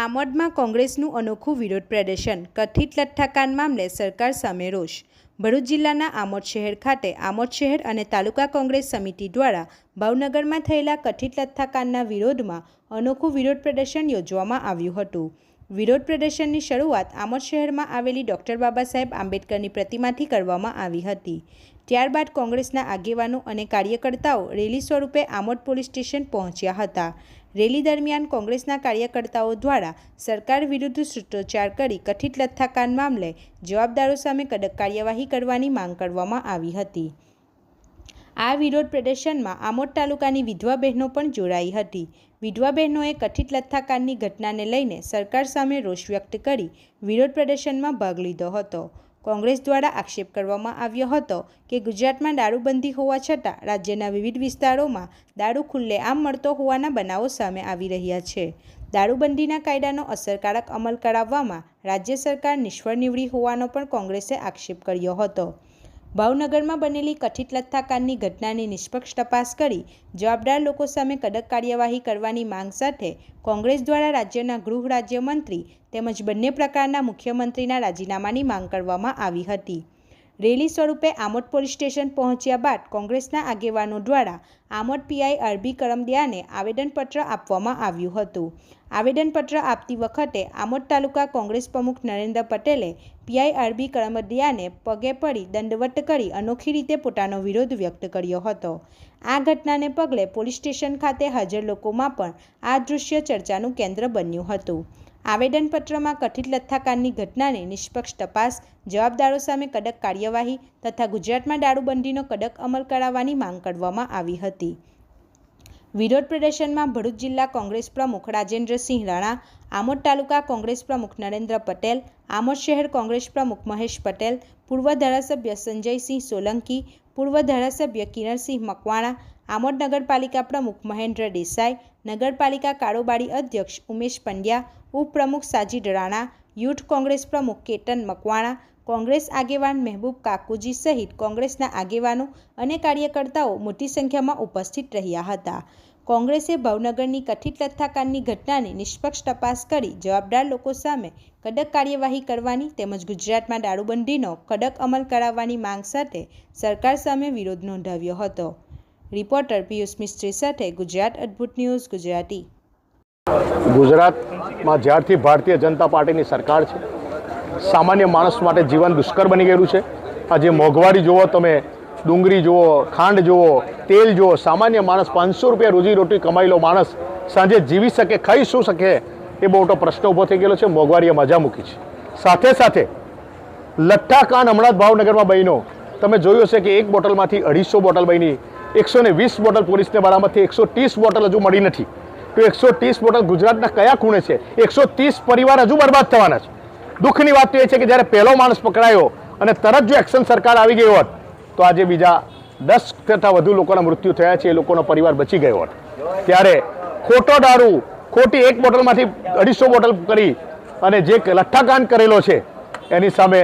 આમોદમાં કોંગ્રેસનું અનોખું વિરોધ પ્રદર્શન, કથિત લઠ્ઠાકાંડ મામલે સરકાર સામે રોષ। ભરૂચ જિલ્લાના આમોદ શહેર ખાતે આમોદ શહેર અને તાલુકા કોંગ્રેસ સમિતિ દ્વારા ભાવનગરમાં થયેલા કથિત લઠ્ઠાકાંડના વિરોધમાં અનોખું વિરોધ પ્રદર્શન યોજવામાં આવ્યું હતું। વિરોધ પ્રદર્શનની શરૂઆત આમોદ શહેરમાં આવેલી ડૉક્ટર બાબા સાહેબ આંબેડકરની પ્રતિમાથી કરવામાં આવી હતી। ત્યારબાદ કોંગ્રેસના આગેવાનો અને કાર્યકર્તાઓ રેલી સ્વરૂપે આમોદ પોલીસ સ્ટેશન પહોંચ્યા હતા। રેલી દરમિયાન કોંગ્રેસના કાર્યકર્તાઓ દ્વારા સરકાર વિરુદ્ધ સૂત્રોચ્ચાર કરી કથિત લઠ્ઠાકાંડ મામલે જવાબદારો સામે કડક કાર્યવાહી કરવાની માંગ કરવામાં આવી હતી। આ વિરોધ પ્રદર્શનમાં આમોદ તાલુકાની વિધવા બહેનો પણ જોડાઈ હતી। વિધવા બહેનોએ કથિત લઠ્ઠાકાંડની ઘટનાને લઈને સરકાર સામે રોષ વ્યક્ત કરી વિરોધ પ્રદર્શનમાં ભાગ લીધો હતો। કોંગ્રેસ દ્વારા આક્ષેપ કરવામાં આવ્યો હતો કે ગુજરાતમાં દારૂબંધી હોવા છતાં રાજ્યના વિવિધ વિસ્તારોમાં દારૂ ખુલ્લેઆમ મળતો હોવાના બનાવો સામે આવી રહ્યા છે। દારૂબંધીના કાયદાનો અસરકારક અમલ કરાવવામાં રાજ્ય સરકાર નિષ્ફળ નીવડી હોવાનો પણ કોંગ્રેસે આક્ષેપ કર્યો હતો। ભાવનગરમાં બનેલી કથિત લઠ્ઠાકાંડની ઘટનાની નિષ્પક્ષ તપાસ કરી જવાબદાર લોકો સામે કડક કાર્યવાહી કરવાની માંગ સાથે કોંગ્રેસ દ્વારા રાજ્યના ગૃહ રાજ્યમંત્રી તેમજ બંને પ્રકારના મુખ્યમંત્રીના રાજીનામાની માંગ કરવામાં આવી હતી। રેલી સ્વરૂપે આમોદ પોલીસ સ્ટેશન પહોંચ્યા બાદ કોંગ્રેસના આગેવાનો દ્વારા આમોદ પીઆઈ આરબી કરમદિયાને આવેદનપત્ર આપવામાં આવ્યું હતું। આવેદનપત્ર આપતી વખતે આમોદ તાલુકા કોંગ્રેસ પ્રમુખ નરેન્દ્ર પટેલે પીઆઈ આરબી કરમદિયાને પગે પડી દંડવત કરી અનોખી રીતે પોતાનો વિરોધ વ્યક્ત કર્યો હતો। આ ઘટનાને પગલે પોલીસ સ્ટેશન ખાતે હાજર લોકોમાં પણ આ દૃશ્ય ચર્ચાનું કેન્દ્ર બન્યું હતું। આવેદનપત્રમાં કથિત લઠ્ઠાકાંડની ઘટનાની નિષ્પક્ષ તપાસ, જવાબદારો સામે કડક કાર્યવાહી તથા ગુજરાતમાં દારૂબંધીનો કડક અમલ કરાવવાની માંગ કરવામાં આવી હતી। વિરોધ પ્રદર્શનમાં ભરૂચ જિલ્લા કોંગ્રેસ પ્રમુખ રાજેન્દ્રસિંહ રાણા, આમોદ તાલુકા કોંગ્રેસ પ્રમુખ નરેન્દ્ર પટેલ, આમોદ શહેર કોંગ્રેસ પ્રમુખ મહેશ પટેલ, પૂર્વ ધારાસભ્ય સંજયસિંહ સોલંકી, પૂર્વ ધારાસભ્ય કિરણસિંહ મકવાણા, આમોદ નગરપાલિકા પ્રમુખ મહેન્દ્ર દેસાઈ, નગરપાલિકા કારોબારી અધ્યક્ષ ઉમેશ પંડ્યા, ઉપપ્રમુખ સાજીદ રાણા, યુથ કોંગ્રેસ પ્રમુખ કેતન મકવાણા, કોંગ્રેસ આગેવાન મહેબૂબ કાકુજી સહિત કોંગ્રેસના આગેવાનો અને કાર્યકર્તાઓ મોટી સંખ્યામાં ઉપસ્થિત રહ્યા હતા। કોંગ્રેસે ભાવનગરની કથિત લઠ્ઠાકાંડની ઘટનાની નિષ્પક્ષ તપાસ કરી જવાબદાર લોકો સામે કડક કાર્યવાહી કરવાની તેમજ ગુજરાતમાં દારૂબંધીનો કડક અમલ કરાવવાની માંગ સાથે સરકાર સામે વિરોધ નોંધાવ્યો હતો। રિપોર્ટર પિયુષ મિસ્ત્રી સાથે ગુજરાત અદ્ભુત ન્યૂઝ ગુજરાતી। ગુજરાતમાં જ્યારથી ભારતીય જનતા પાર્ટીની સરકાર છે, સામાન્ય માણસ માટે જીવન દુષ્કર બની ગયેલું છે। આજે મોંઘવારી જુઓ, તમે ડુંગળી જુઓ, ખાંડ જુઓ, તેલ જુઓ, સામાન્ય માણસ 500 રૂપિયા રોજીરોટી કમાયેલો માણસ સાંજે જીવી શકે, ખાઈ શું શકે, એ બહુ મોટો પ્રશ્ન ઊભો થઈ ગયેલો છે। મોંઘવારીએ મજા મૂકી છે। સાથે સાથે લઠ્ઠાકાંડ હમણાં જ ભાવનગરમાં બન્યો, તમે જોયું હશે કે એક બોટલમાંથી 250 બોટલ બની, 120 બોટલ પોલીસને બરામદથી 130 બોટલ હજુ મળી નથી। તો 130 બોટલ ગુજરાતના કયા ખૂણે છે? 130 પરિવાર હજુ બરબાદ થવાના છે। દુઃખની વાત તો એ છે કે જ્યારે પહેલો માણસ પકડાયો અને તરત જો એક્શન સરકાર આવી ગઈ હોત તો આજે બીજા 10 કરતાં વધુ લોકોના મૃત્યુ થયા છે, એ લોકોનો પરિવાર બચી ગયો હોત। ત્યારે ખોટો દારૂ, ખોટી એક બોટલમાંથી 250 બોટલ કરી અને જે લઠ્ઠાકાંડ કરેલો છે એની સામે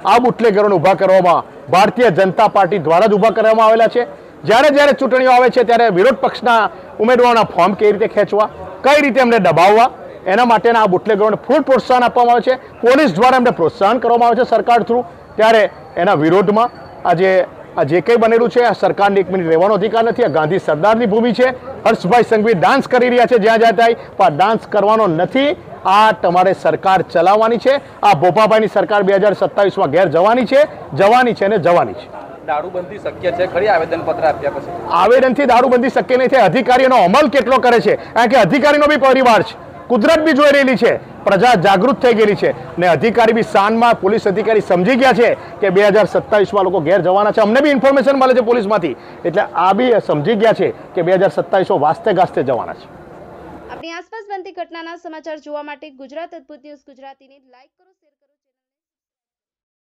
આ બુટલેગરોને ઊભા કરવામાં ભારતીય જનતા પાર્ટી દ્વારા જ ઊભા કરવામાં આવેલા છે। જ્યારે જ્યારે ચૂંટણીઓ આવે છે ત્યારે વિરોધ પક્ષના ઉમેદવારોના ફોર્મ કઈ રીતે ખેંચવા, કઈ રીતે એમને દબાવવા, એના માટેના આ બુટલેગરોને ફૂલ પ્રોત્સાહન આપવામાં આવે છે। પોલીસ દ્વારા એમને પ્રોત્સાહન કરવામાં આવે છે સરકાર થ્રુ। ત્યારે એના વિરોધમાં આજે આ જે કંઈ બનેલું છે, આ સરકારને 1 મિનિટ રહેવાનો અધિકાર નથી। આ ગાંધી સરદારની ભૂમિ છે। હર્ષભાઈ સંઘવી ડાન્સ કરી રહ્યા છે જ્યાં જ્યાં થાય, પણ ડાન્સ કરવાનો નથી। આ તમારે સરકાર ચલાવવાની છે। આ ભોપાભાઈની સરકાર 2027માં ઘેર જવાની છે અને જવાની છે। દારૂબંધી શક્ય છે ખરી? આવેદનપત્ર આપ્યા પછી આવેદનથી દારૂબંધી શક્ય નહીં થાય। અધિકારીઓનો અમલ કેટલો કરે છે, કારણ કે અધિકારીનો બી પરિવાર છે, કુદરત બી જોઈ રહેલી છે, પ્રજા જાગૃત થઈ ગયેલી છે ને અધિકારી બી શાનમાં, પોલીસ અધિકારી સમજી ગયા છે કે 2027માં લોકો ઘેર જવાના છે। અમને બી ઇન્ફોર્મેશન મળે છે પોલીસમાંથી, એટલે આ બી સમજી ગયા છે કે 2027માં વાસ્તે ગાસ્તે જવાના છે। આપણી આસપાસ બનતી ઘટનાના સમાચાર જોવા માટે ગુજરાત અદ્ભુત ન્યૂઝ ગુજરાતીને લાઈક કરો।